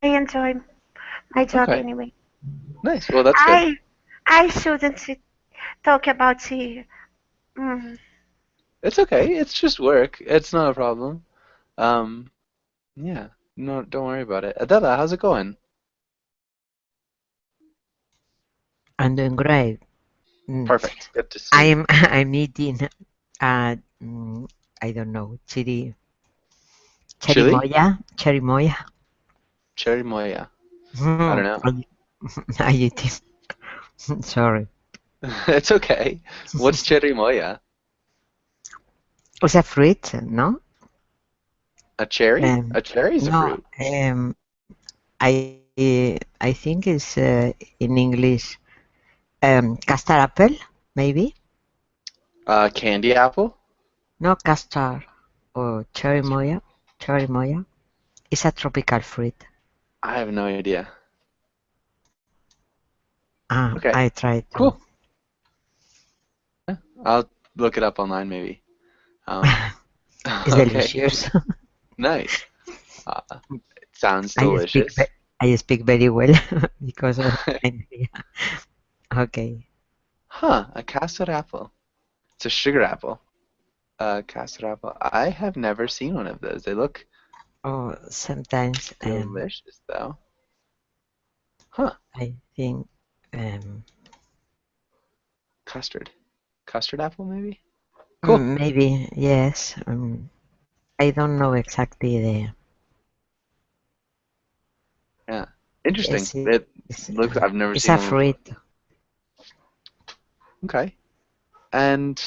I enjoy my job Okay, anyway. nice. Well, that's good. I I shouldn't talk about mm, It's okay. It's just work. It's not a problem. Um, yeah. No, don't worry about it. Adela, how's it going? I'm doing great. Mm. Perfect. Good to see. I'm I'm eating uh I don't know Chili? cherimoya. Cherry Moya. I Mm, don't know. I eating. Sorry, It's okay. What's Cherry Moya? it's a fruit, no? A cherry? Um, A cherry's a no. fruit. I think it's in English custard apple, maybe. Candy apple? No custard or cherimoya. Cherimoya. It's a tropical fruit. I have no idea. Okay, I tried to. cool. Yeah, I'll look it up online maybe. Um, It's okay, delicious. nice. Uh, it sounds I speak delicious. I speak very well because I'm here. Okay. Huh, a custard apple. It's a sugar apple. Custard apple. I have never seen one of those. They look Or sometimes delicious though. Huh, I think um, custard. Custard apple maybe? Cool. maybe yes. I don't know exactly the Yeah. Interesting. yes. It looks, I've never It's seen a one before. fruit. Okay. And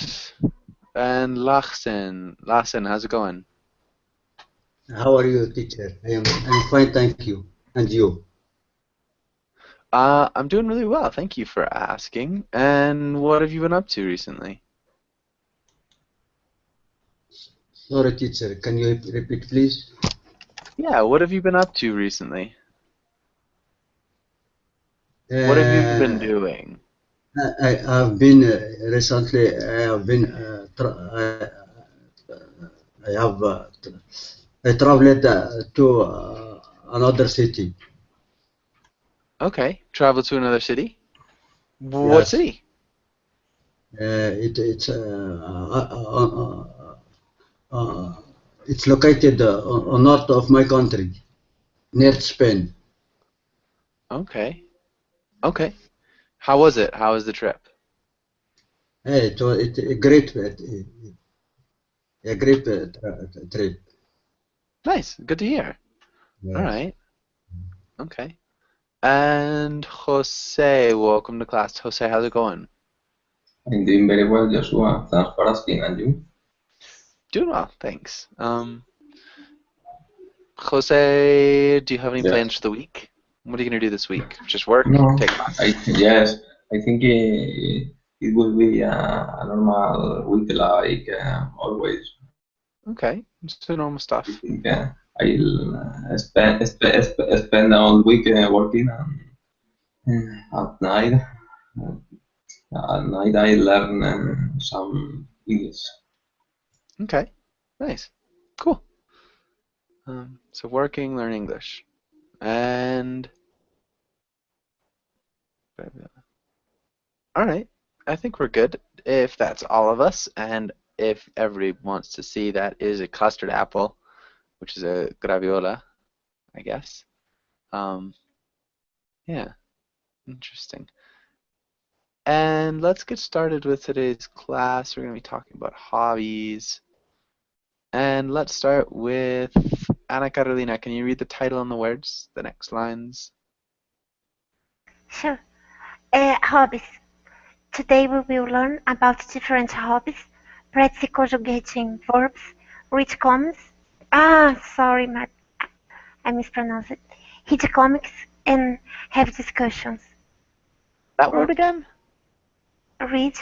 Lachsen, how's it going? How are you, teacher? I'm fine, thank you. And you? I'm doing really well. Thank you for asking. And what have you been up to recently? Sorry, teacher. Can you repeat, please? Yeah, what have you been up to recently? What have you been Uh, doing? I have been recently. I have. I traveled to another city. Okay. Travel to another city? What Yes. city? It's uh, it's located on north of my country, near Spain. Okay. Okay. How was it? How was the trip? It was a great, trip. Nice. Good to hear. All Yes. right. Okay. And Jose, welcome to class. Jose, how's it going? I'm doing very well, Joshua. Thanks for asking. And you? Doing well, thanks. Jose, do you have any Yes. plans for the week? What are you gonna do this week? Just work? No. Take classes? Yes. I think it will be a normal week like always. Okay, just the normal I stuff. think I'll spend the whole week working and at night. Uh, at night I learn some English. Okay, nice, cool. So working, learn English, and all right. I think we're good. If that's all of us, and if everybody wants to see, that is a custard apple, which is a graviola, I guess. Um, yeah, interesting. And let's get started with today's class. We're going to be talking about hobbies. And let's start with Ana Carolina. Can you read the title and the words, the next lines? sure. Hobbies. Today we will learn about different hobbies, practice conjugating verbs, read comics. Sorry, Matt, I mispronounced it. Read comics and have discussions. That word Mm, again? Read?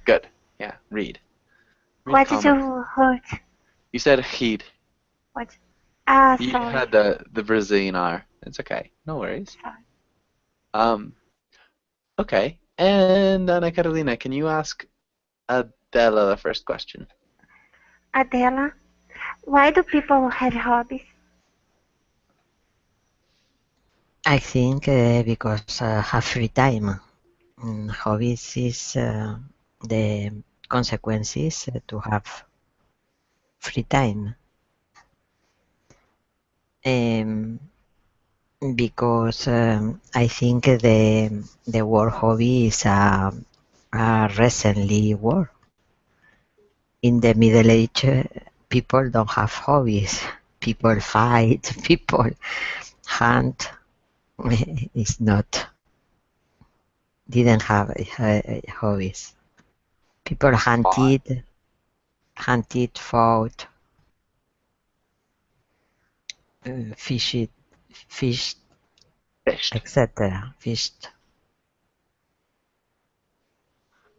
Good. Yeah, read. Read What did comics. you heard? You said read. What? You Sorry. had the Brazilian R. It's okay. No worries. Sorry. Um, okay. And Ana Carolina, can you ask Adela the first question? Adela, why do people have hobbies? I think because have free time. Hobbies is the consequences to have free time. Um, because I think the word hobby is a recently word. In the Middle Age, people don't have hobbies. People fight. People hunt. It's not. Didn't have hobbies. People Fought, hunted, fought, fished, fished, fished. etc. Fished.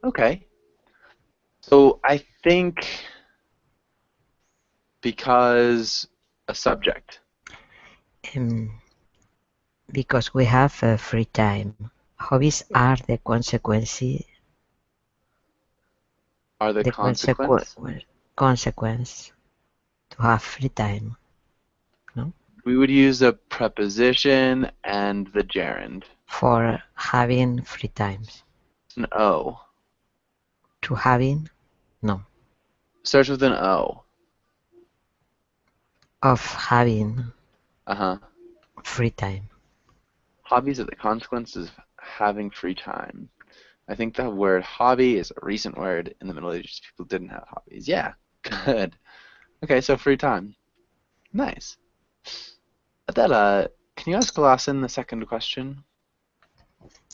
Okay. So I think because a subject Um, because we have free time. Hobbies are the consequence, are the the consequence. consequence to have free time. No, We would use a preposition and the gerund. for having free times. An O. To having no Starts with an O. of having Uh-huh. free time. Hobbies are the consequences of having free time. I think the word hobby is a recent word. In the Middle Ages, people didn't have hobbies. Yeah, good. Okay, so free time. Nice. Adela, can you ask Lawson the second question?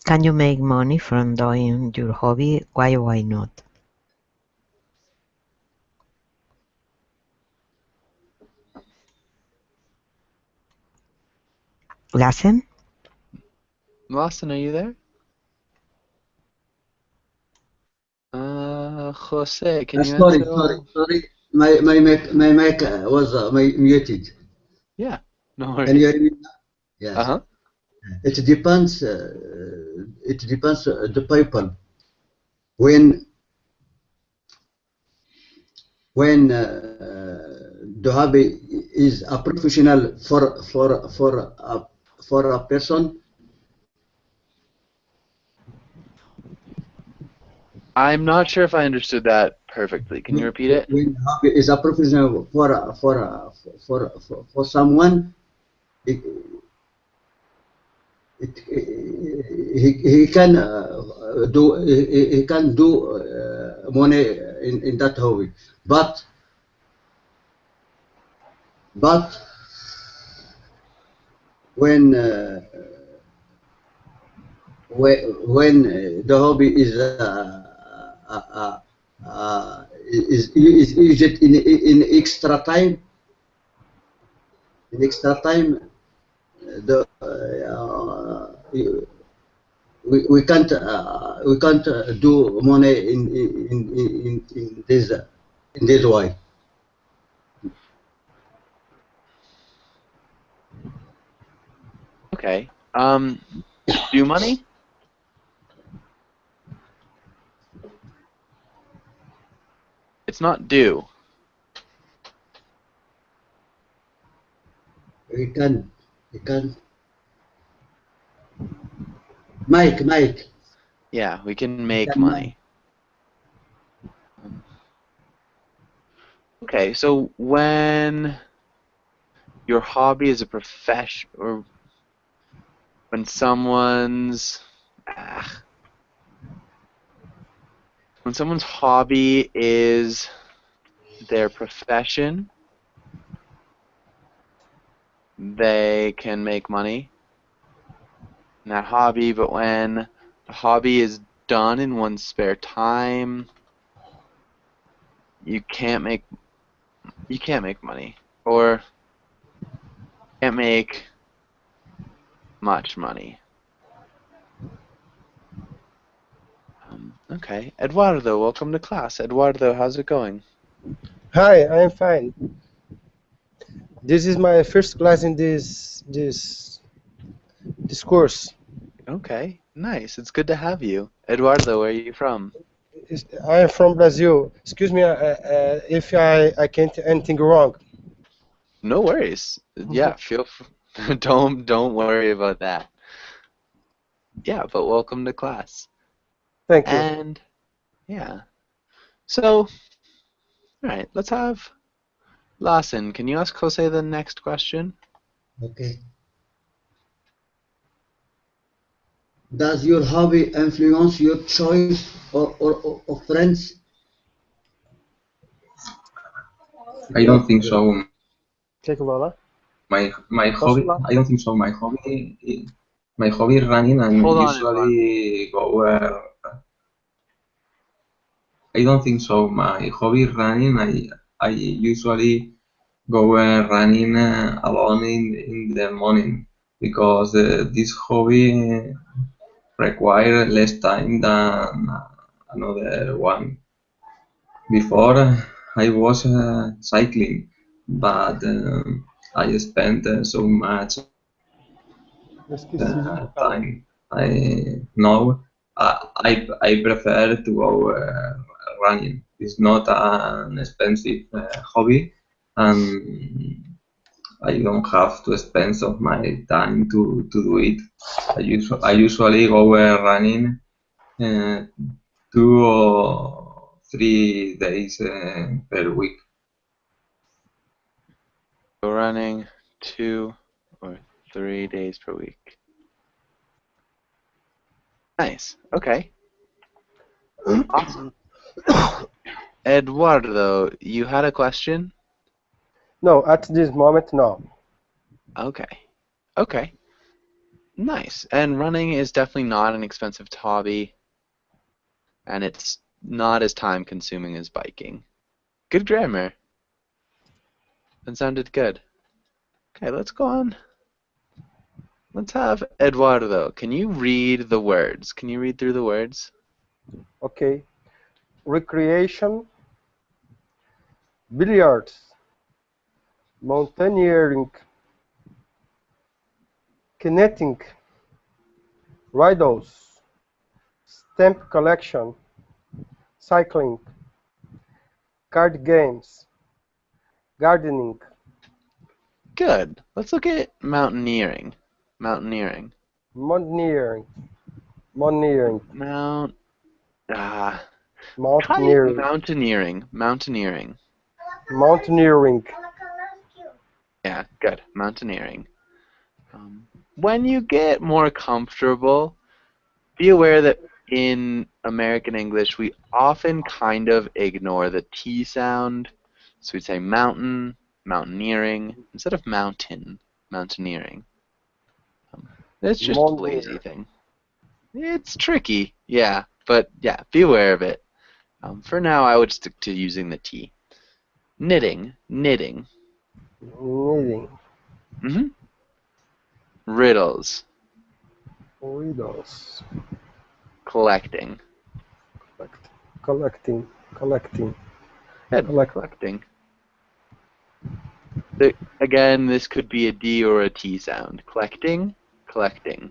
Can you make money from doing your hobby? Why not? Lassen? Lawson, are you there? Jose, can you Sorry, answer sorry, all? sorry. My mic was muted. Yeah, no Can you worries. hear me now? Yes. Uh-huh. It depends. It depends the people. When the hobby is a professional for a person, I'm not sure if I understood that perfectly. Can you repeat it? when hobby is a professional for someone, it, he can he can do money in that hobby, but when when the hobby is used in extra time the we can't do money in this way. Okay. Do money? It's not do. We can we can Mike Yeah, we can we make can money. Um, Okay, so when your hobby is a profession, or when ah, when someone's hobby is their profession, they can make money in that hobby. But when the hobby is done in one's spare time, you can't make money, or can't make much money. Okay, Eduardo, welcome to class. Eduardo, how's it going? Hi, I'm fine. This is my first class in this course. Okay, nice. It's good to have you. Eduardo, where are you from? I am from Brazil. Excuse me if I can't anything wrong. No worries. Yeah, don't worry about that. Yeah, but welcome to class. Thank you. And yeah. So, all right, let's have Lawson. Can you ask Jose the next question? Okay. Does your hobby influence your choice of friends? I don't think so. Kijk wel, hè? My Dat is hobby. wel. I don't think so. My hobby is running, and Hold on, usually go where. I don't think so. My hobby is running. I usually go running alone in the morning because this hobby require less time than another one. Before I was cycling, but I spent so much Eu esqueci de colocar. time. I prefer to go running. It's not an expensive hobby, and I don't have to spend of my time to do it. I usually go running uh, 2 or 3 days per week. So running 2 or 3 days per week. Nice. Okay. Awesome. Eduardo, you had a question? No, at this moment, no. Okay. Okay. Nice. And running is definitely not an expensive hobby, and it's not as time consuming as biking. Good grammar. That sounded good. Okay, let's go on. Let's have Eduardo. Can you read the words? Can you read through the words? Okay. Recreation, billiards, mountaineering, kinetic, riddles, stamp collection, cycling, card games, gardening, Good. Let's look at mountaineering. Mountaineering. mountaineering, mountaineering, Mount. Ah. Try mountaineering, mountaineering. Mountaineering. mountaineering, Yeah, good. Mountaineering. When you get more comfortable, be aware that in American English we often kind of ignore the T sound. So we'd say mountain, mountaineering, instead of mountain, mountaineering. It's just a lazy mountaineering. thing. It's tricky, yeah, but yeah, be aware of it. For now, I would stick to using the T. Knitting, knitting. Knitting, hmm Riddles, riddles, collecting. collecting, collecting, Good, collect, collecting. Again, this could be a D or a T sound. Collecting, collecting.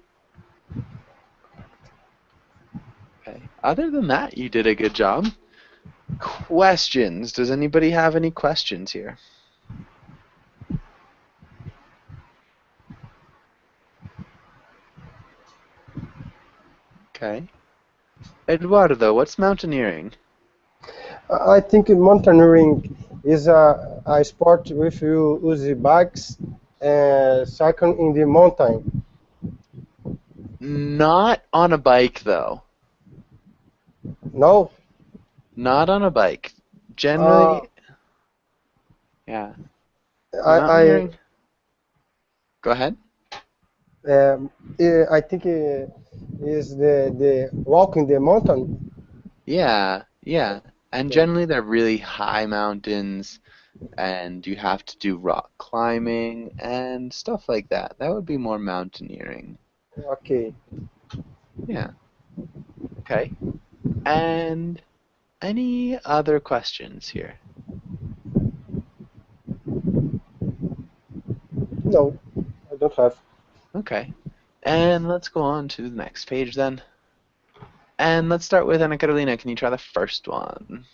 Okay. Other than that, you did a good job. Questions. Does anybody have any questions here? Okay. Eduardo, what's mountaineering? I think mountaineering is a sport with you use the bikes and cycle in the mountain. Not on a bike, though. No, Not on a bike. uh, Generally, yeah. I Mountaineering. Go ahead. I think is the walking the mountain. Yeah, yeah. And Okay, generally, they're really high mountains, and you have to do rock climbing and stuff like that. That would be more mountaineering. okay. Yeah. Okay. And any other questions here? No, I don't have. Okay. And let's go on to the next page then. And let's start with Ana Carolina. Can you try the first one?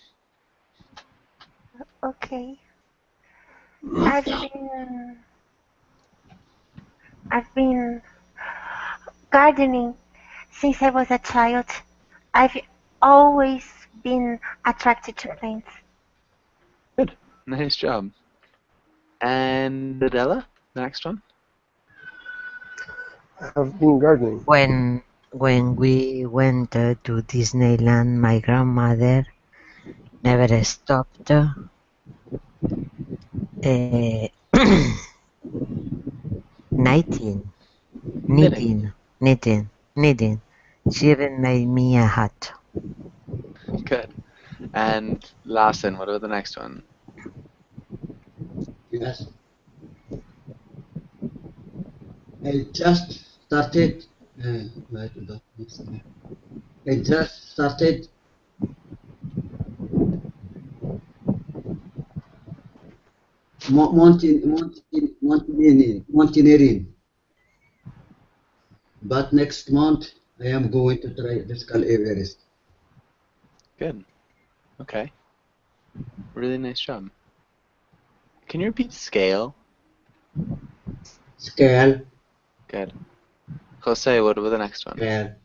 Okay. I've been I've been gardening Since I was a child, I've always been attracted to plants. Good. Nice job. And Adela, the next one. I've been gardening. When we went to Disneyland, my grandmother never stopped knitting, Knitting. knitting, knitting, knitting. She even made me a hat. Good. And Lawson, what about the next one? Yes. I just started. Wait, that next one. I just started mountaineering, but next month I am going to try physical Everest. Good. Okay. Really nice job. Can you repeat scale? Scale, Good. Jose, what about the next one? scale.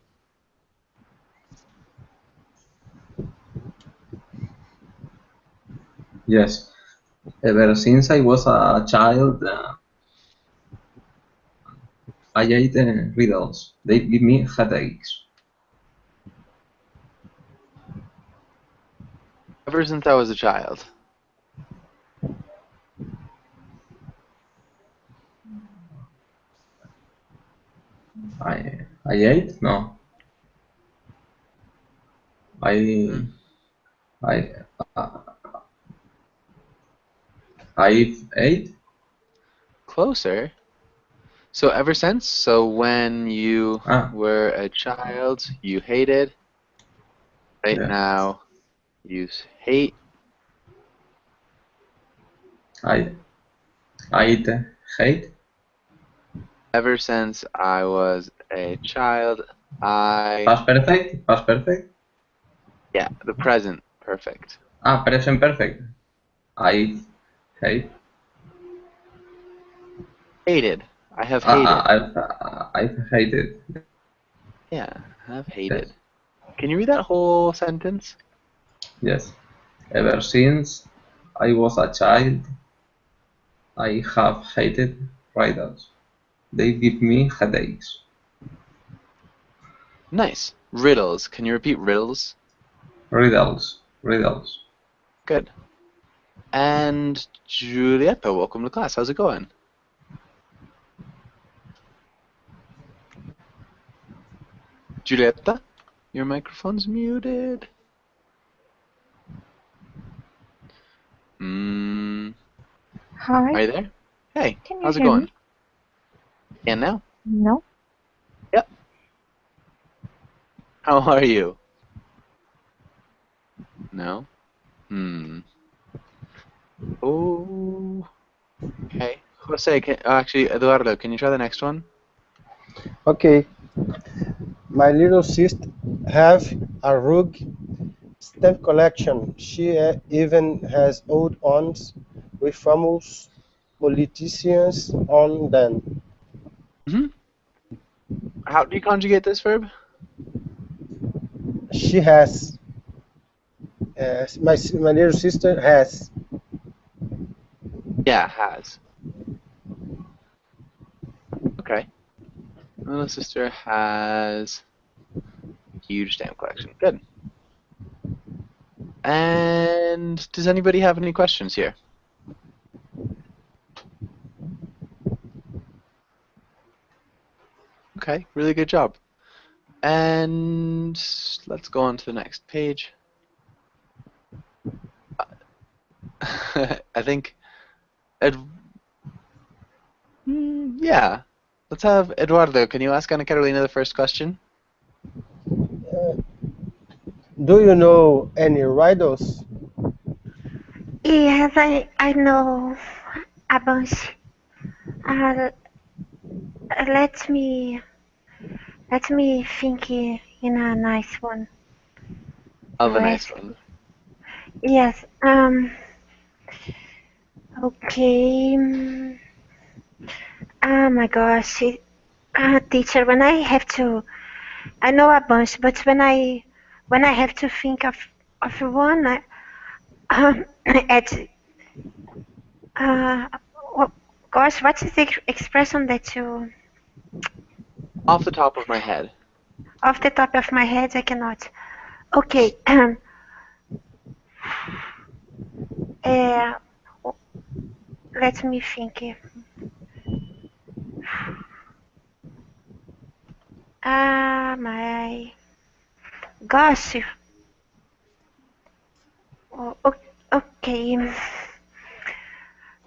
Yes. Ever since I was a child, I ate riddles. They give me headaches. Ever since I was a child. I ate? No. I I uh, I ate? Closer. So ever since, so when you Ah, were a child, you hated. Right yeah. now, you hate. I ate hate. Ever since I was a child, Past perfect. Past perfect. yeah, the present, perfect. Ah, present perfect. I hate. Hated. I have Ah, hated. I've hated. Yeah, have Yes. hated. Can you read that whole sentence? Yes. Ever since I was a child, I have hated riddles. They give me headaches. Nice. Riddles. Can you repeat riddles? Riddles. Riddles. Good. And Julieta, welcome to class. How's it going? Julieta, your microphone's muted. Hi, Are you there? Hey, can you how's it hear going? me? And now? No. Yep. How are you? No? Oh, okay. Jose, actually, Eduardo, can you try the next one? Okay, my little sister have a rug stamp collection. She even has old ones with famous politicians on them. Mm-hmm. How do you conjugate this verb? She has. My little sister has. Yeah, has. Okay. My little sister has huge stamp collection. Good. And does anybody have any questions here? Okay, really good job. And let's go on to the next page. I think, Ed, yeah. Let's have Eduardo. Can you ask Ana Carolina the first question? Do you know any riddles? Yes, I know a bunch. Uh, let me let me think in a nice one. Of a nice Right. one. Yes. Okay. Oh my gosh, teacher. When I have to I know a bunch, but when I have to think of one, at uh, oh, gosh, what is the expression that you Off the top of my head. off the top of my head I cannot. Okay, uh, let me think. My gosh. Oh, okay.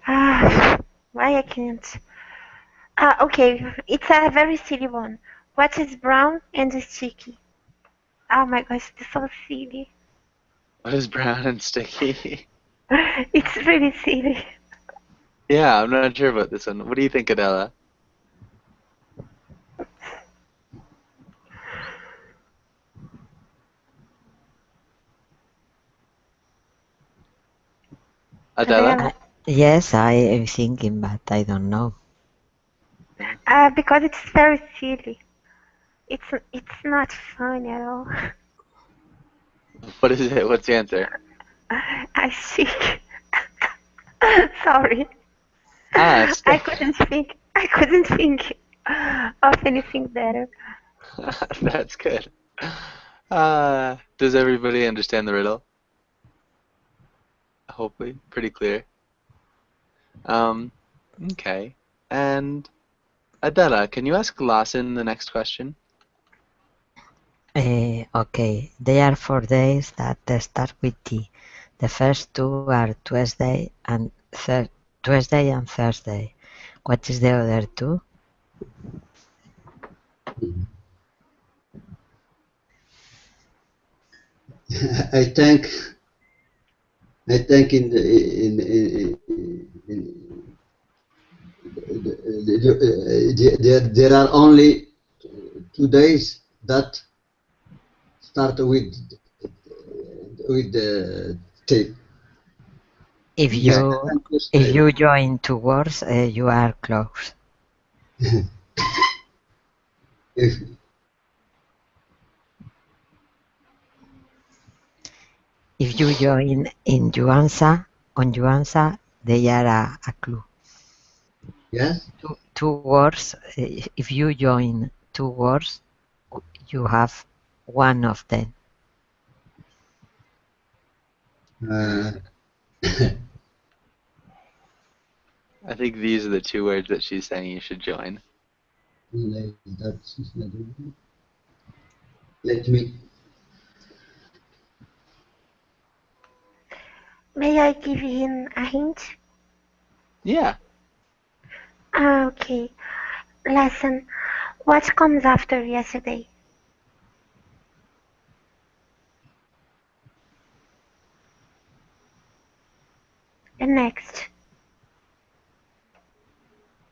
Why I can't? Okay, it's a very silly one. What is brown and sticky? Oh my gosh, it's so silly. What is brown and sticky? It's really silly. Yeah, I'm not sure about this one. What do you think, Adela? Adela? Adela. Yes, I am thinking, but I don't know. Because it's very silly. It's not funny at all. What is it? What's the answer? I sick. Sorry. Stick. I couldn't think of anything better. That's good. Does everybody understand the riddle? Hopefully, pretty clear. Okay. And Adela, can you ask Lawson the next question? Okay, there are 4 days that start with T. The first two are Tuesday and Thursday. What is the other two? I think there are only 2 days that start with the T. If Tuesday you and if Tuesday. you join two words, you are close. If If you join in on you answer, they are a clue. yes, Two words. If you join two words, you have one of them. uh, I think these are the two words that she's saying you should join. that's let me. May I give him a hint? Yeah. Okay. Lesson. What comes after yesterday? The next.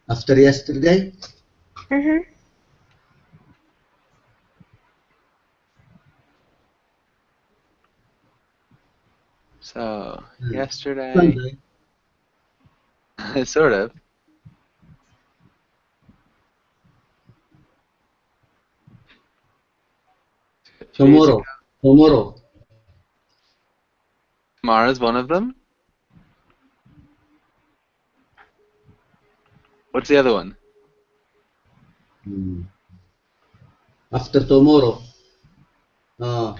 After yesterday, Mm-hmm. So, yesterday, Sunday, sort of. A few days ago. tomorrow. Tomorrow's one of them. What's the other one? Hmm. After tomorrow. Uh,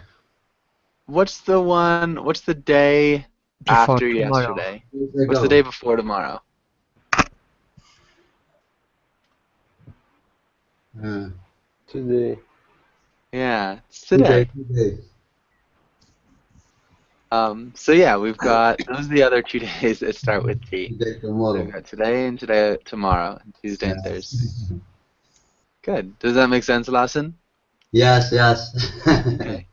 What's the day Before after tomorrow. yesterday? days What's the day ago. before tomorrow? Uh, Today. Yeah, it's today, today. today. So yeah, we've got those are the other 2 days that start with T. Today, So we've tomorrow. got today and tomorrow, and Tuesday and Thursday. Yes. Good. Does that make sense, Lawson? Yes, yes. Okay.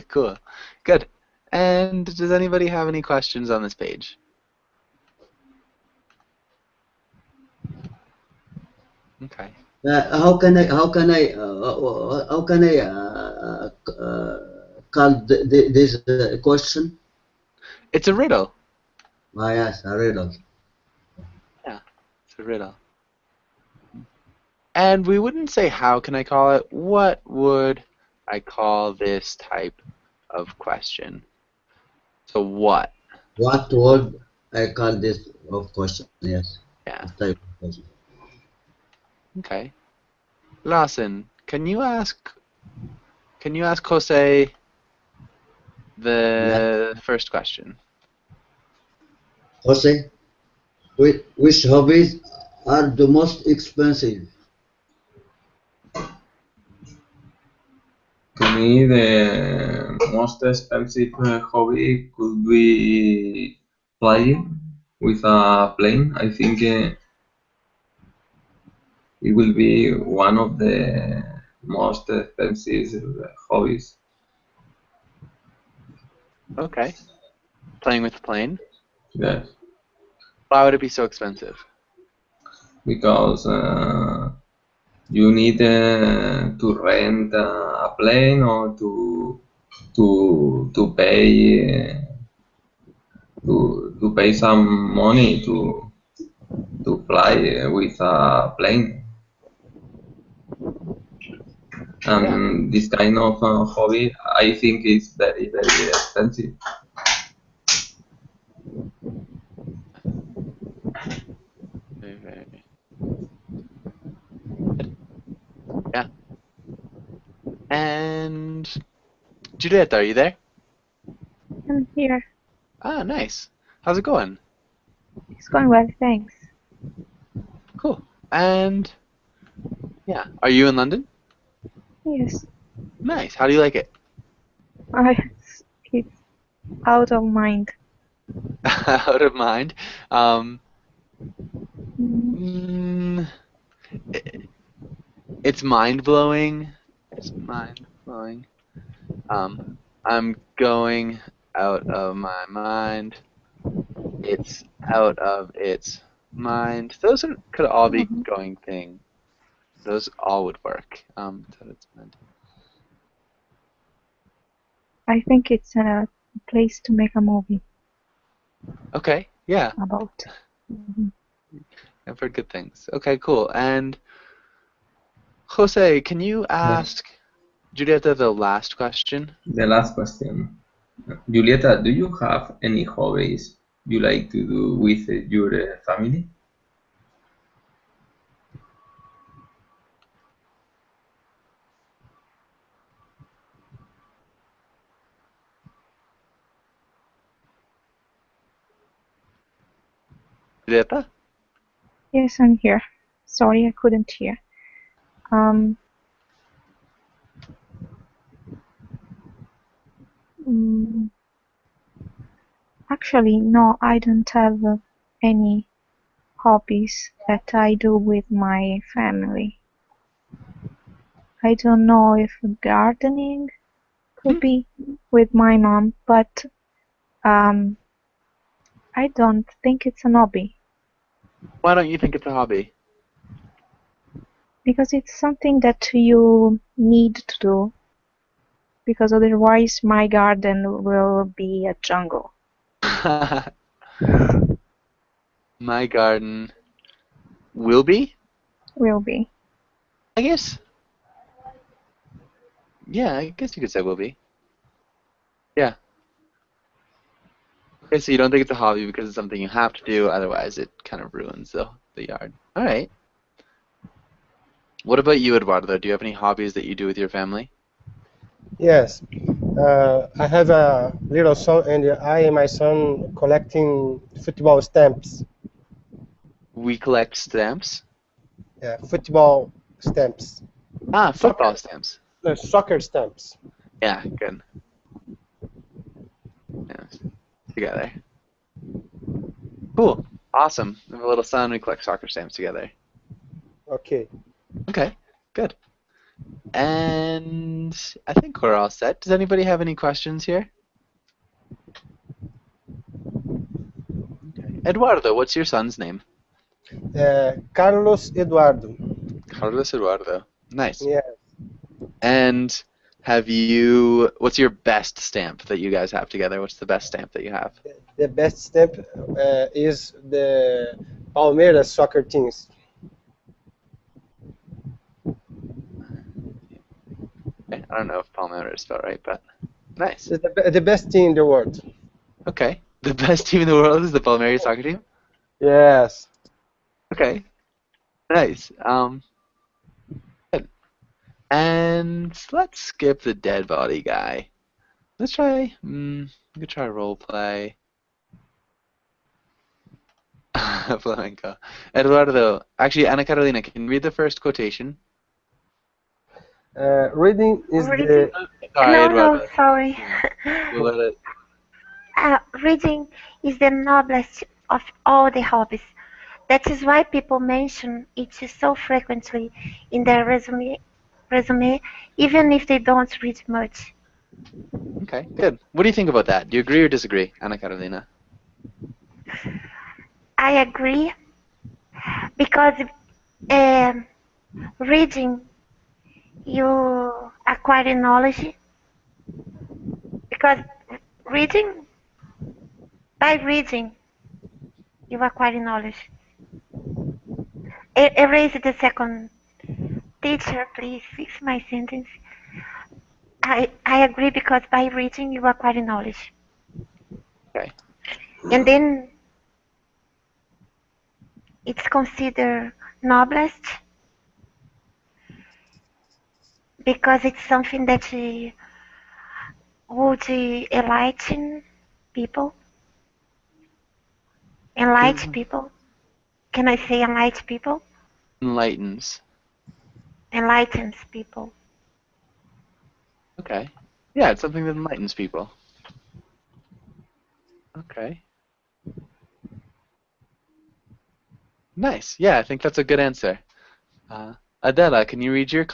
Cool. Good. And does anybody have any questions on this page? Okay. Call this question? It's a riddle. Yes, a riddle. Yeah, it's a riddle. And we wouldn't say how can I call it. What would I call this type of question? So what? What would I call this of question? Yes, Yeah. this type of question. Okay. Lawson, can you ask Jose Yeah. the first question? Jose, which hobbies are the most expensive? To me, the most expensive hobby could be flying with a plane. I think it will be one of the most expensive hobbies. Okay. Playing with the plane? Yes, Why would it be so expensive? because you need to rent a plane or to pay to pay some money to fly with a plane. Yeah. And this kind of hobby, I think, is very expensive. Very, very good. Yeah. And Julieta, are you there? I'm here. Ah, nice. How's it going? It's going well, thanks. Cool. And yeah, are you in London? Yes, Nice. How do you like it? it's out of mind. Out of mind. Um, Mm, mm, it's mind blowing. It's mind blowing. I'm going out of my mind. It's out of its mind. Could all be mhm. going things. Those all would work. It's out of its mind. I think it's a place to make a movie Okay. Yeah. about. Mhm. I've heard good things. Okay. Cool. And Jose, can you Yeah. ask Julieta the last question? The last question. Julieta, do you have any hobbies you like to do with your family? Julieta? Yes, I'm here. Sorry, I couldn't hear. Um, mm, Actually, no, I don't have any hobbies that I do with my family. I don't know if gardening could Hmm? be with my mom, but um, I don't think it's an hobby Why don't you think it's a hobby? because it's something that you need to do because otherwise my garden will be a jungle. My garden will be, Will be. I guess. Yeah, I guess you could say will be. Yeah. Okay, so you don't think it's a hobby because it's something you have to do, otherwise it kind of ruins the yard. All right. What about you, Eduardo? Do you have any hobbies that you do with your family? Yes. I have a little son, and I and my son collecting football stamps. We collect stamps. Yeah, football stamps. Ah, football Soccer, stamps. soccer stamps. Yeah, good. Yeah, together. Cool. Awesome. I have a little son. We collect soccer stamps together. Okay. Okay, good. And I think we're all set. Does anybody have any questions here? Okay. Eduardo, what's your son's name? Carlos Eduardo. Carlos Eduardo. Nice. Yeah, And what's your best stamp that you guys have together? What's the best stamp that you have? the best stamp is the Palmeiras soccer teams. I don't know if Palmeiras is spelled right, but nice. It's the best team in the world. Okay. The best team in the world is the Palmeiras soccer team? Yes. Okay. Nice. Good. And let's skip the dead body guy. Let's try, we could try role play. Flamenco. Eduardo, actually, Ana Carolina, can you read the first quotation? Reading is Reading? the Sorry, No, no, Eduardo. sorry. We'll let it. Reading is the noblest of all the hobbies. That is why people mention it so frequently in their resume, even if they don't read much. Okay, good. What do you think about that? Do you agree or disagree, Ana Carolina? I agree because um, reading you acquire knowledge because reading by reading you acquire knowledge. Erase the second. Teacher, please fix my sentence. I agree because by reading you acquire knowledge. Okay. And then it's considered noblest because it's something that would enlighten people. Enlighten people. Can I say enlighten people? Enlightens. Enlightens people. Okay. Yeah, it's something that enlightens people. Okay. Nice. Yeah, I think that's a good answer. Uh, Adela, can you read your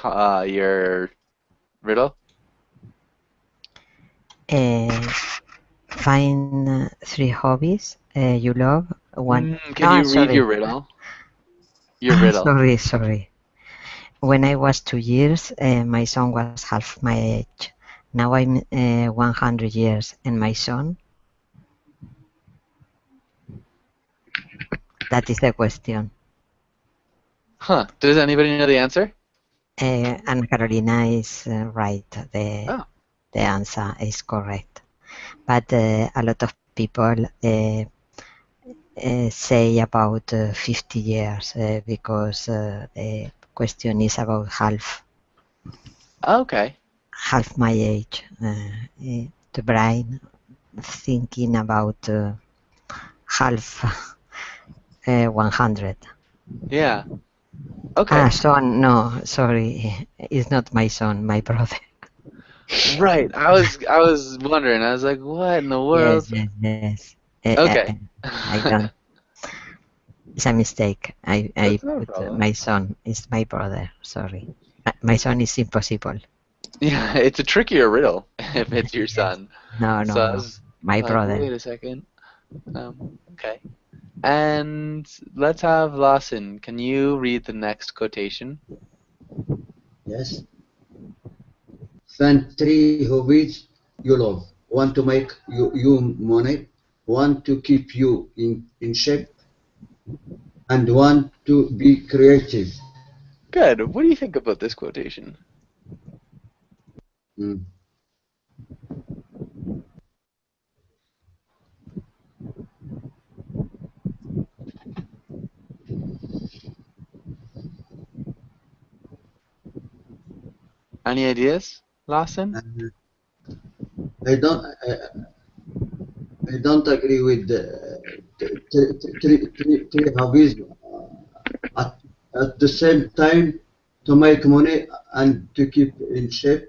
riddle? Find three hobbies you love. One. Can No, you read sorry. your riddle? Your riddle. Sorry. When I was 2 years, my son was half my age. Now I'm 100 years, and my son. That is the question. Huh. Does anybody know the answer? And Carolina is right. Oh. The answer is correct. But a lot of people say about 50 years because the question is about Okay. half my age. The brain thinking about half 100. Yeah. Okay. Son, no, sorry, it's not my son, my brother. Right. I was wondering. I was like, what in the world? Yes. Okay. I don't. It's a mistake. I That's not a put problem. my son is my brother. Sorry, my son is impossible. Yeah, it's a trickier riddle if it's your Yes. son. So I No. was My like, brother. wait a second. Okay. And let's have Lawson. Can you read the next quotation? Yes. Find three hobbies you love. One to make you money, one to keep you in shape, and one to be creative. Good. What do you think about this quotation? Mm. Any ideas, Lawson? And I don't I don't agree with the three hobbies at, at the same time to make money and to keep in shape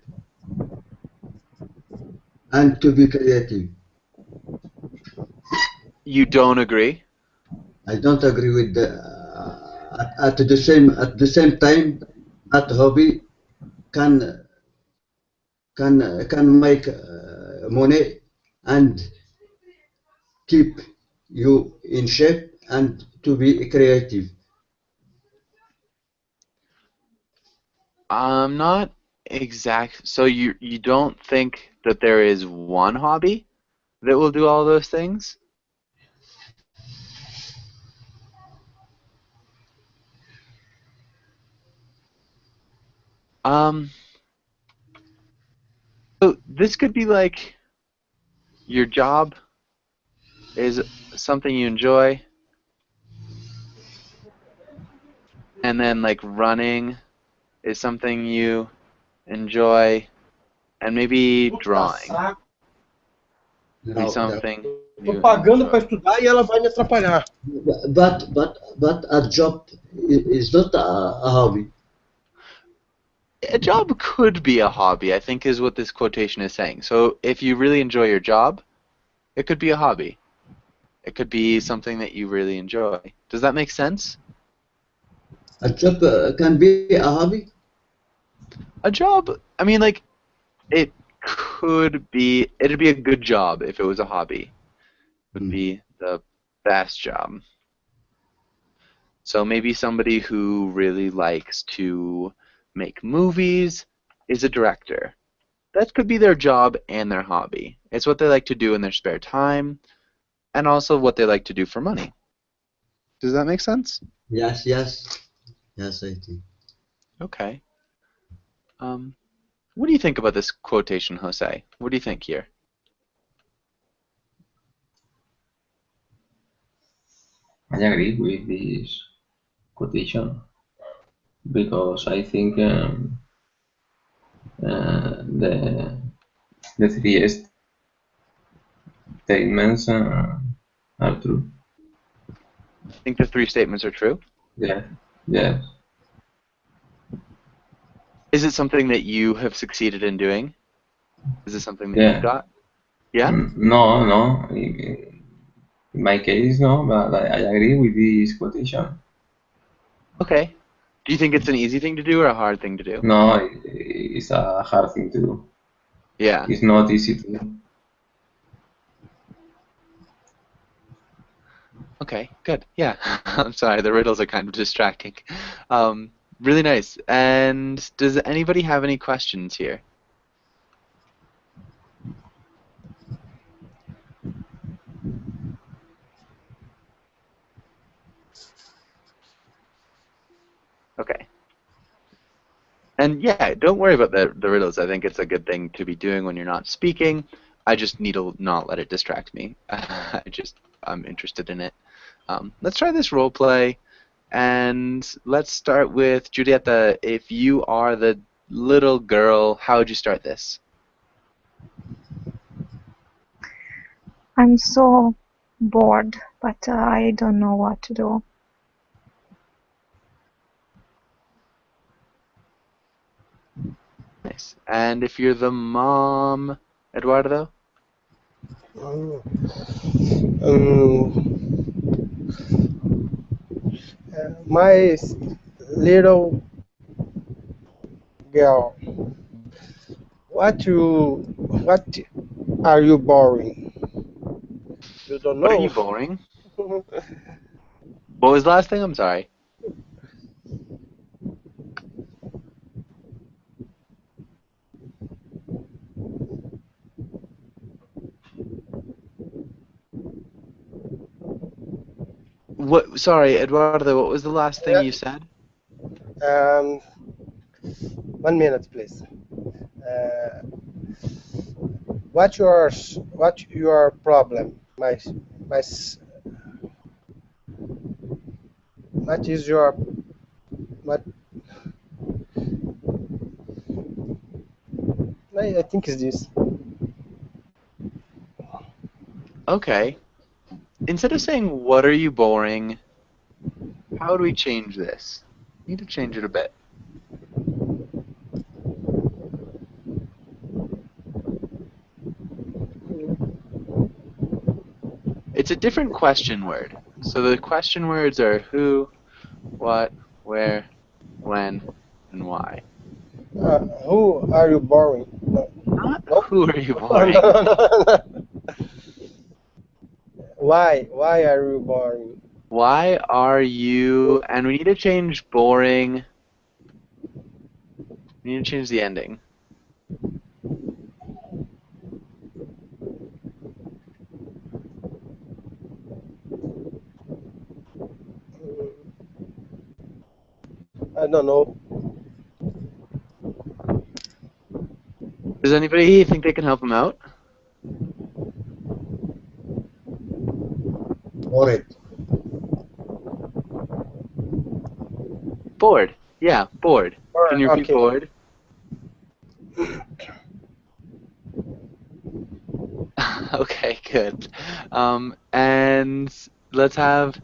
and to be creative. You don't agree? I don't agree with the at the same time that hobby can can make money and keep you in shape and to be creative. I'm not exact. So you don't think that there is one hobby that will do all those things? Um, So this could be like your job is something you enjoy, and then like running is something you enjoy, and maybe Puta drawing saco. would be Now, something Eu tô you pagando para enjoy. estudar e ela vai me atrapalhar. but a job is not a hobby. A job could be a hobby, I think is what this quotation is saying. So if you really enjoy your job, it could be a hobby. It could be something that you really enjoy. Does that make sense? A job can be a hobby. A job, I mean, like, it it'd be a good job if it was a hobby. It would Mm. be the best job. So maybe somebody who really likes to make movies is a director. That could be their job and their hobby. It's what they like to do in their spare time and also what they like to do for money. Does that make sense? Yes, yes, yes, I think. Okay. Um, what do you think about this quotation, Jose? What do you think here? I agree with this quotation because I think the three statements are true. I think the three statements are true. Yeah, yeah, Is it something that you have succeeded in doing? Is it something that you've yeah. got? Yeah? No, no. In my case, no, but I agree with this quotation. Okay. Do you think it's an easy thing to do or a hard thing to do? No, it's a hard thing to do. Yeah. It's not easy to do. Okay, good. Yeah. I'm sorry, the riddles are kind of distracting. Really nice. And does anybody have any questions here? Okay. And yeah, don't worry about the riddles. I think it's a good thing to be doing when you're not speaking. I just need to not let it distract me. I'm interested in it. Let's try this role play, and let's start with Julieta. If you are the little girl, how would you start this? I'm so bored, but I don't know what to do. Nice. And if you're the mom, Eduardo? Um, um, my little girl, what are you boring? You don't What are know. you boring? What was the last thing? I'm sorry. What? Sorry, Eduardo. What was the last thing you said? um, 1 minute, please. Uh, what your problem? My what is your what? I think is this. Okay. Instead of saying "What are you boring?" how do we change this? Need to change it a bit. It's a different question word. So the question words are who, what, where, when, and why. Who are you boring? No, Not no, who are you no, boring? no, no. Why? Why are you boring? Why are you, and we need to change boring, we need to change the ending. I don't know. Does anybody think they can help him out? Bored. Bored. Yeah, bored. Can you repeat Okay. bored? Okay, good. And let's have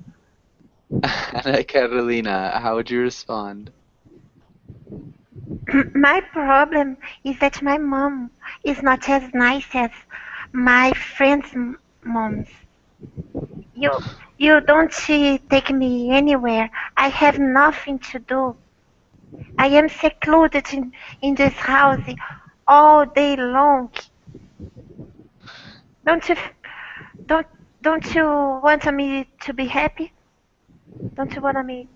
Anna Carolina. How would you respond? My problem is that my mom is not as nice as my friends' moms. You you don't take me anywhere. I have nothing to do. I am secluded in this house all day long. Don't you don't don't you want me to be happy? Don't you want me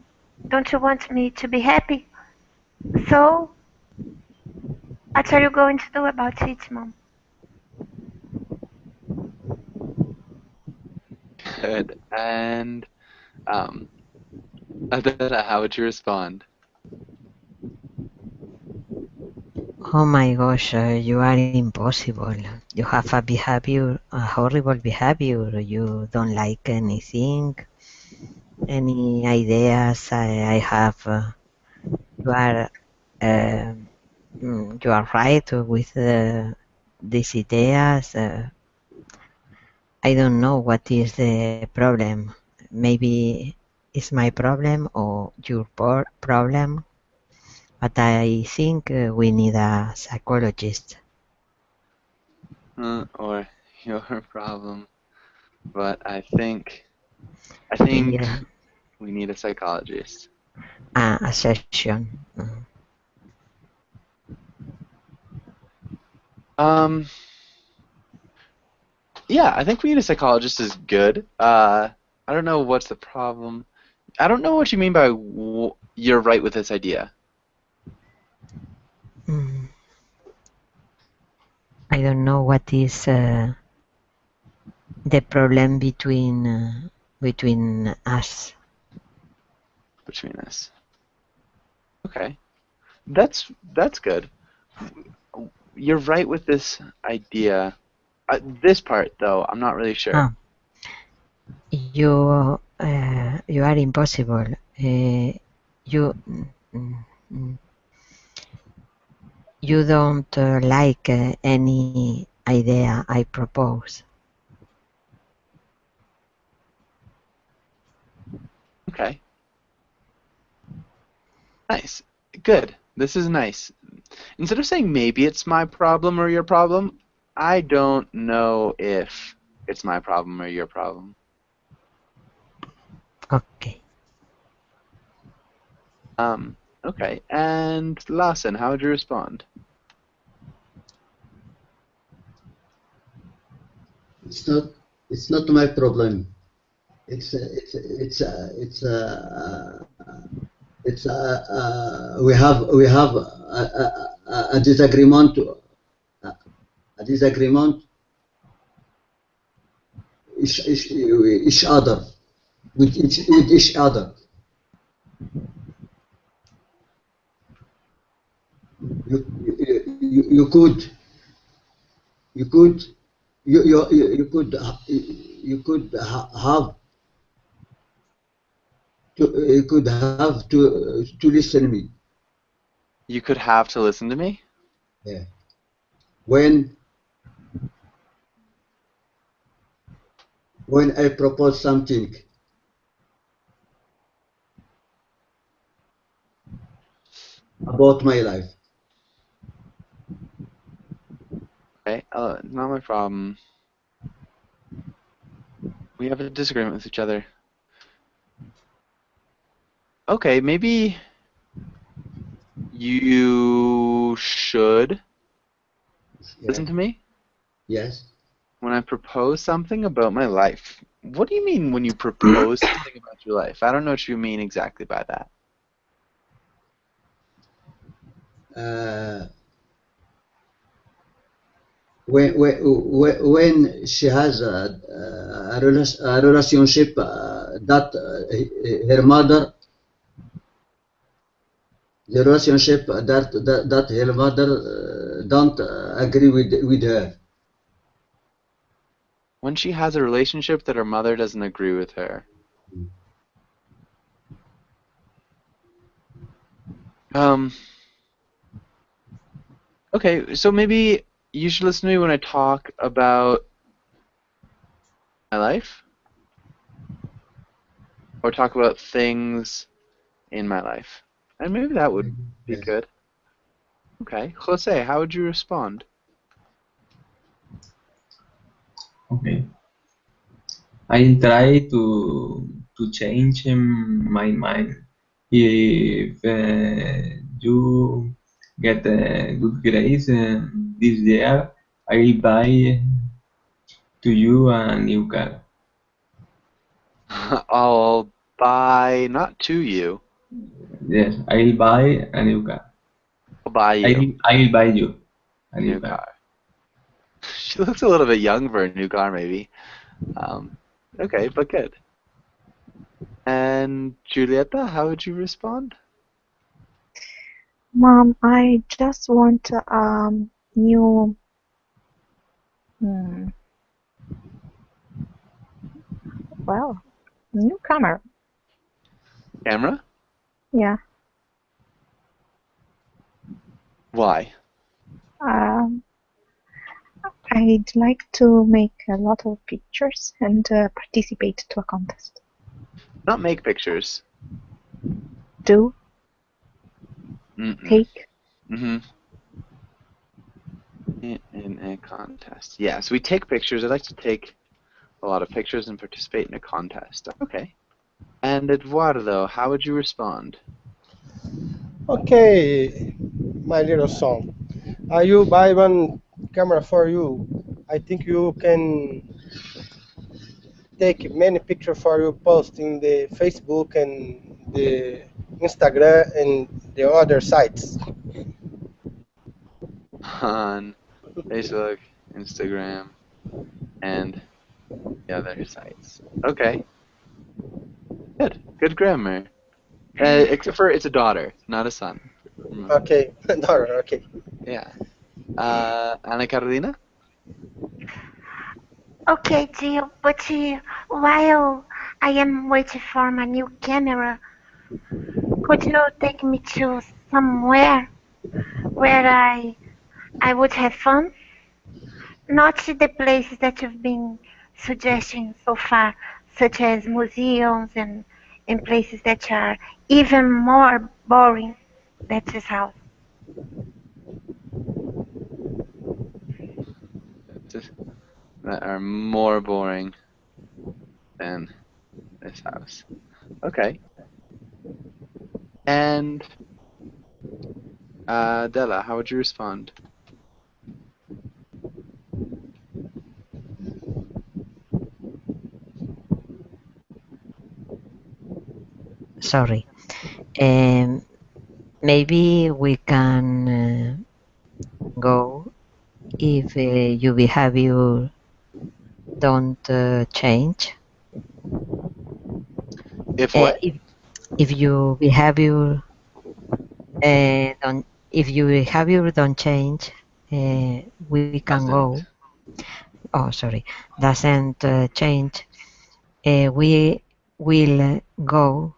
don't you want me to be happy? So what are you going to do about it, Mom? Good. And um, Adela, how would you respond? Oh my gosh, you are impossible. You have a behavior, a horrible behavior. You don't like anything, any ideas I have. You are, uh, you are right with these ideas. I don't know what is the problem. Maybe it's my problem or your problem, but I think we need a psychologist. Or your problem? But I think Yeah, we need a psychologist. a session. Um, yeah, I think we need a psychologist is good. I don't know what's the problem. I don't know what you mean by you're right with this idea. Mm, I don't know what is the problem between us. Between us. Okay, that's good. You're right with this idea. This part, though, I'm not really sure. Ah, you are impossible. You mm, you don't like any idea I propose. Okay, nice, good. This is nice. Instead of saying maybe it's my problem or your problem, I don't know if it's my problem or your problem. Okay. Okay. And Lawson, how would you respond? It's not. It's not my problem. It's we have a disagreement, a disagreement each other with each other. You could you could you could have to you could have to listen me. You could have to listen to me? Yeah. When I propose something about my life. Okay. Not my problem. We have a disagreement with each other. Okay, maybe you should Yeah. listen to me Yes. when I propose something about my life. What do you mean when you propose something about your life? I don't know what you mean exactly by that. Uh, when she has a relationship that her mother the relationship that her mother don't agree with her. When she has a relationship that her mother doesn't agree with her. Um, okay, so maybe you should listen to me when I talk about my life, or talk about things in my life. And maybe that would be Yes. good. Okay. Jose, how would you respond? Okay. I'll try to change my mind. If you get a good grades this year, I'll buy to you a new car. I'll buy, not to you, Yes, I'll buy a new car. I'll buy you I'll buy you a a new new car. car. She looks a little bit young for a new car, maybe. Um, okay, but good. And Julieta, how would you respond? Mom, I just want new hmm, well, new camera. Camera? Yeah. Why? Um, I'd like to make a lot of pictures and participate to a contest. Not make pictures. Do Mm-mm. take. Mm-hmm. In a contest. Yes, we take pictures. I'd like to take a lot of pictures and participate in a contest. Okay. And Eduardo, how would you respond? Okay, my little son. I will buy one camera for you. I think you can take many pictures for you post in the Facebook and the Instagram and the other sites. On Facebook, Instagram, and the other sites. Okay. Good. Good grammar. Except for it's a daughter, not a son. Remember. Okay, daughter, okay. Yeah. Ana Carolina? Okay, Jill, but while I am waiting for my new camera, could you take me to somewhere where I would have fun? Not the places that you've been suggesting so far, such as museums and places that are even more boring than this house. That are more boring than this house. Okay. And Della, how would you respond? Sorry. Um, Maybe we can go if your behavior don't change. If what? If your behavior don't if your behavior don't change, we can go. Doesn't. Oh, sorry, doesn't change. We will go.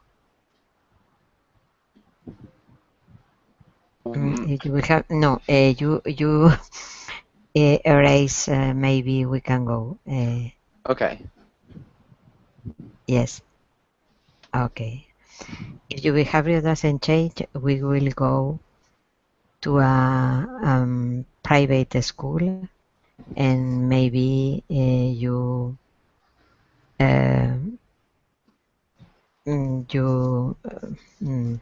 Mm, You will have no. You erase. Maybe we can go. okay. Yes. Okay. If your behavior doesn't change, we will go to a private school, and maybe you uh, you mm,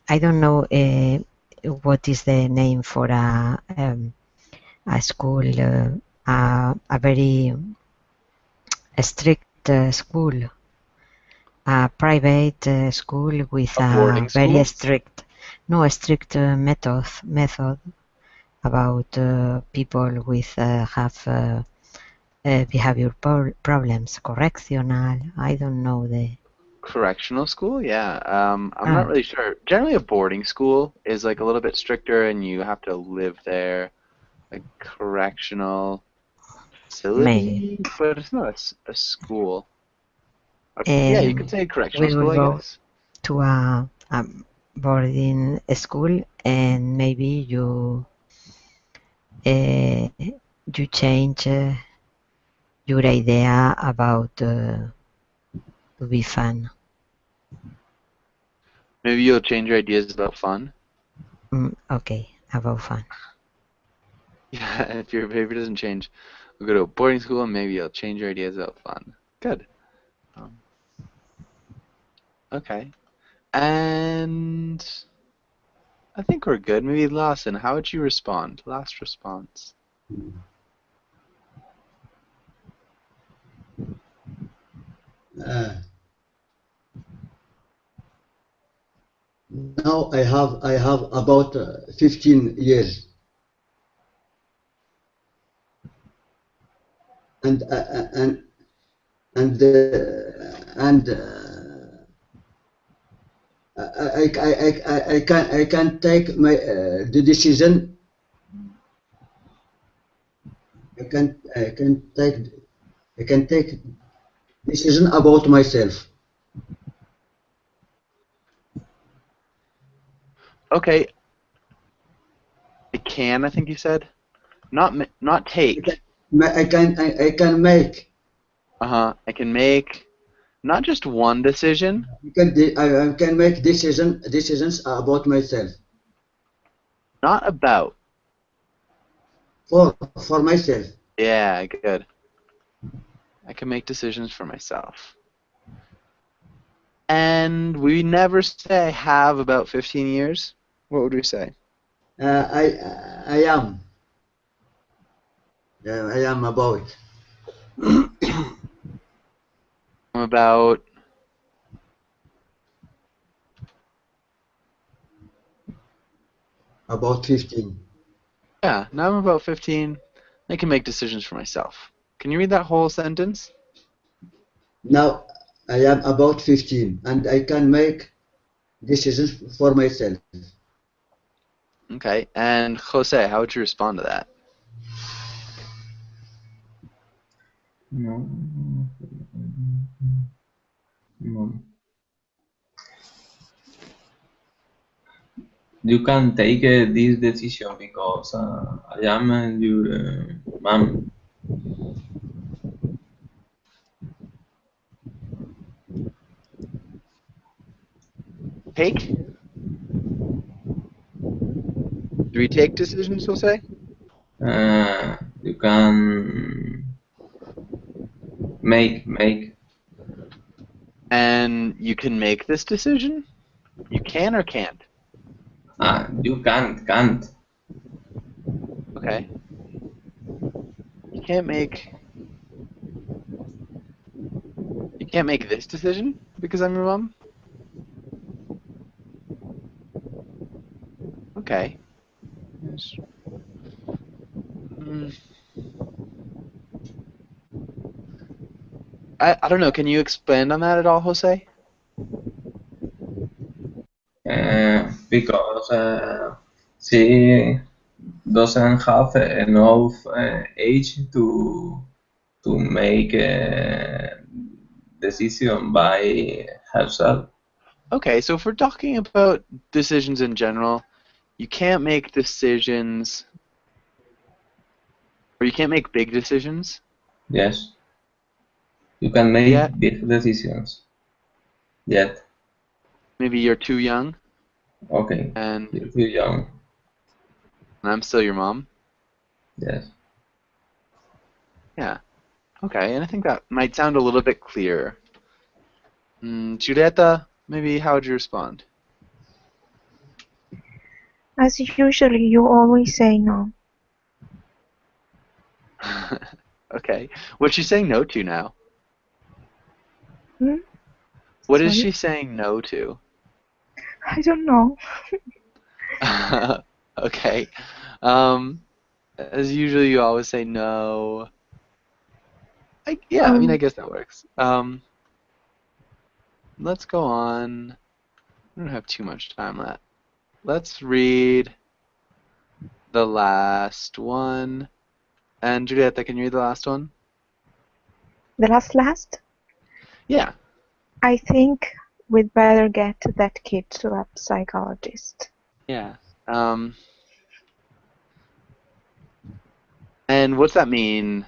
I don't know what is the name for a school, a very strict school, a private school with A boarding a very school? strict, no strict method about people with have behavior problems, correctional. I don't know the Correctional school? Yeah. I'm not Ah, really sure. Generally, a boarding school is like a little bit stricter, and you have to live there. A correctional maybe. facility, but it's not a school. Yeah, you could Um, say correctional we school, will I go guess. to a boarding school, and maybe uh, you change your idea about to be fun. Maybe you'll change your ideas about fun. Okay, about fun. Yeah, and if your behavior doesn't change, we'll go to a boarding school, and maybe you'll change your ideas about fun. Good. Um, okay. And I think we're good. Maybe Lawson, how would you respond? Last response. Uh, now I have about 15 years, and and I can take my the decision. I can take decision about myself. Okay, I can, I think you said. Not I can take. I can make. I can make not just one decision, I can make decisions about myself not about. for myself. Yeah, good. I can make decisions for myself. And we never say I have about 15 years. What would we say? I am. I am I'm about about 15. Yeah, now I'm about 15. I can make decisions for myself. Can you read that whole sentence? Now I am about 15 and I can make decisions for myself. Okay. And Jose, how would you respond to that? No, no. You can take this decision because I am your mom. Take? Do we take decisions, Jose? You can make. And you can make this decision? You can or can't? You can't. Okay. You can't make this decision because I'm your mom? Okay. Yes. Mm, I don't know. Can you expand on that at all, Jose? Because she doesn't have enough age to make a decision by herself. Okay, so if we're talking about decisions in general, you can't make decisions, or you can't make big decisions Yes, you can yet. make big decisions. Yet, Maybe you're too young, okay, and you're too young. I'm still your mom. Yes. Yeah. Okay, and I think that might sound a little bit clearer. Julieta, maybe how would you respond? As usually, you always say no. Okay. What's she saying no to now? Hmm? What is Sorry? she saying no to? I don't know. Okay. As usual, you always say no. Yeah, I mean, I Um, guess that works. let's go on. We don't have too much time left. Let's read the last one. And Julieta, can you read the last one? The last? Yeah. I think we'd better get that kid to a psychologist. Yeah. And what's that mean?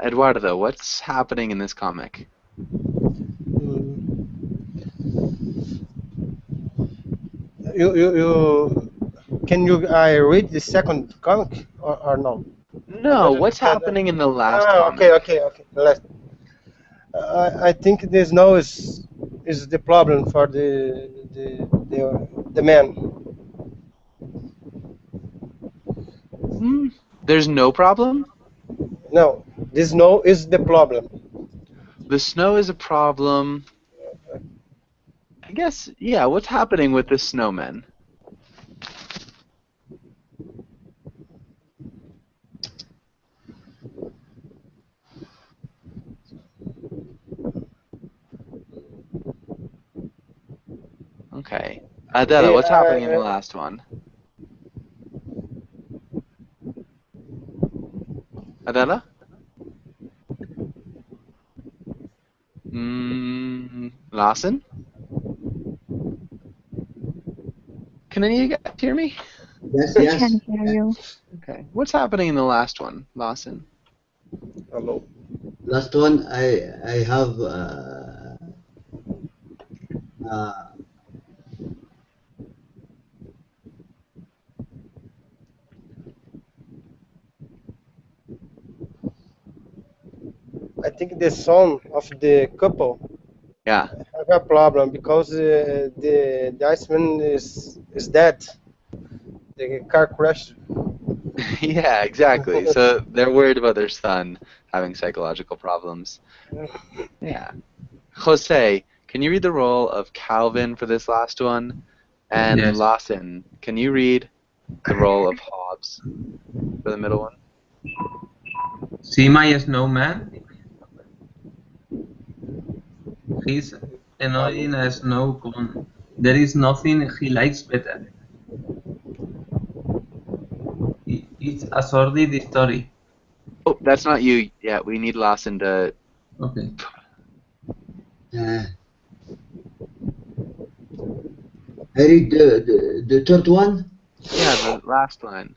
Eduardo, what's happening in this comic? Mm. You can you I read the second comic or no? I No, don't what's understand. happening in the last Okay, comic? okay, okay. I think the snow is the problem for the man. There's no problem? No, the snow is the problem. The snow is a problem. I guess, yeah, what's happening with the snowmen? Okay. Adela, Eh, what's happening in the I, last one? Adela? Lawson? Can any of you guys hear me? Yes, I yes. can hear you. Okay. What's happening in the last one, Lawson? hello. Last one, I have uh, I think the son of the couple Yeah. have a problem because the Iceman is dead. The car crash. Yeah, exactly. So they're worried about their son having psychological problems. Yeah. Jose, can you read the role of Calvin for this last one? And Yes. Lawson, can you read the role of Hobbs for the middle one? See my snowman? He's Hello. annoying as snow cone. There is nothing he likes better. It's a sordid story. Oh, that's not you. Yeah, we need Lawson to. Okay. uh, I read the third one, Yeah, the last line.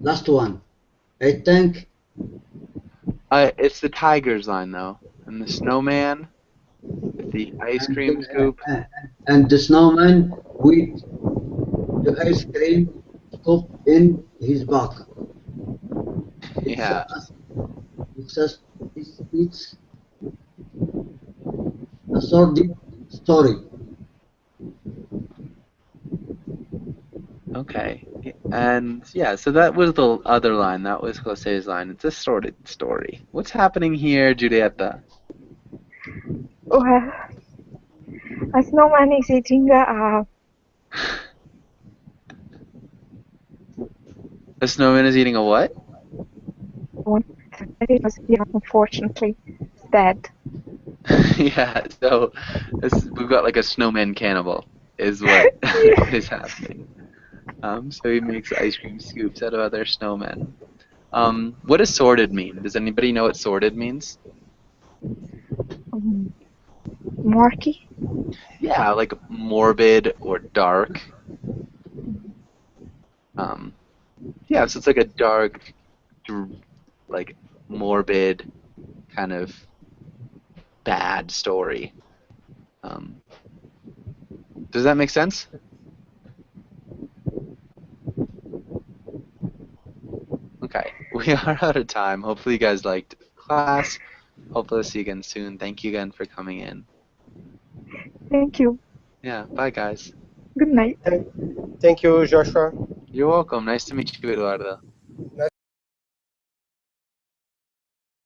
last one. I think It's the Tigers line though, and the snowman with the ice and cream scoop. and the snowman with the ice cream scoop in his back. It's Yeah. it's a, it's a sordid story. Okay. And yeah, so that was the other line. That was Jose's line. It's a sordid story. What's happening here, Julieta? Well, a snowman is eating The snowman is eating a what? one that it was unfortunately dead. Yeah, so we've got like a snowman cannibal is what what is happening. So he makes ice cream scoops out of other snowmen. What does sordid mean? Does anybody know what sordid means? Um, Murky? Yeah, like morbid or dark. Um, yeah, so it's like a dark, like morbid kind of bad story. Um, does that make sense? Okay, we are out of time. Hopefully you guys liked class. Hopefully I'll see you again soon. Thank you again for coming in. Thank you. Yeah, bye guys. Good night. Thank you, Joshua. You're welcome. Nice to meet you, Eduardo.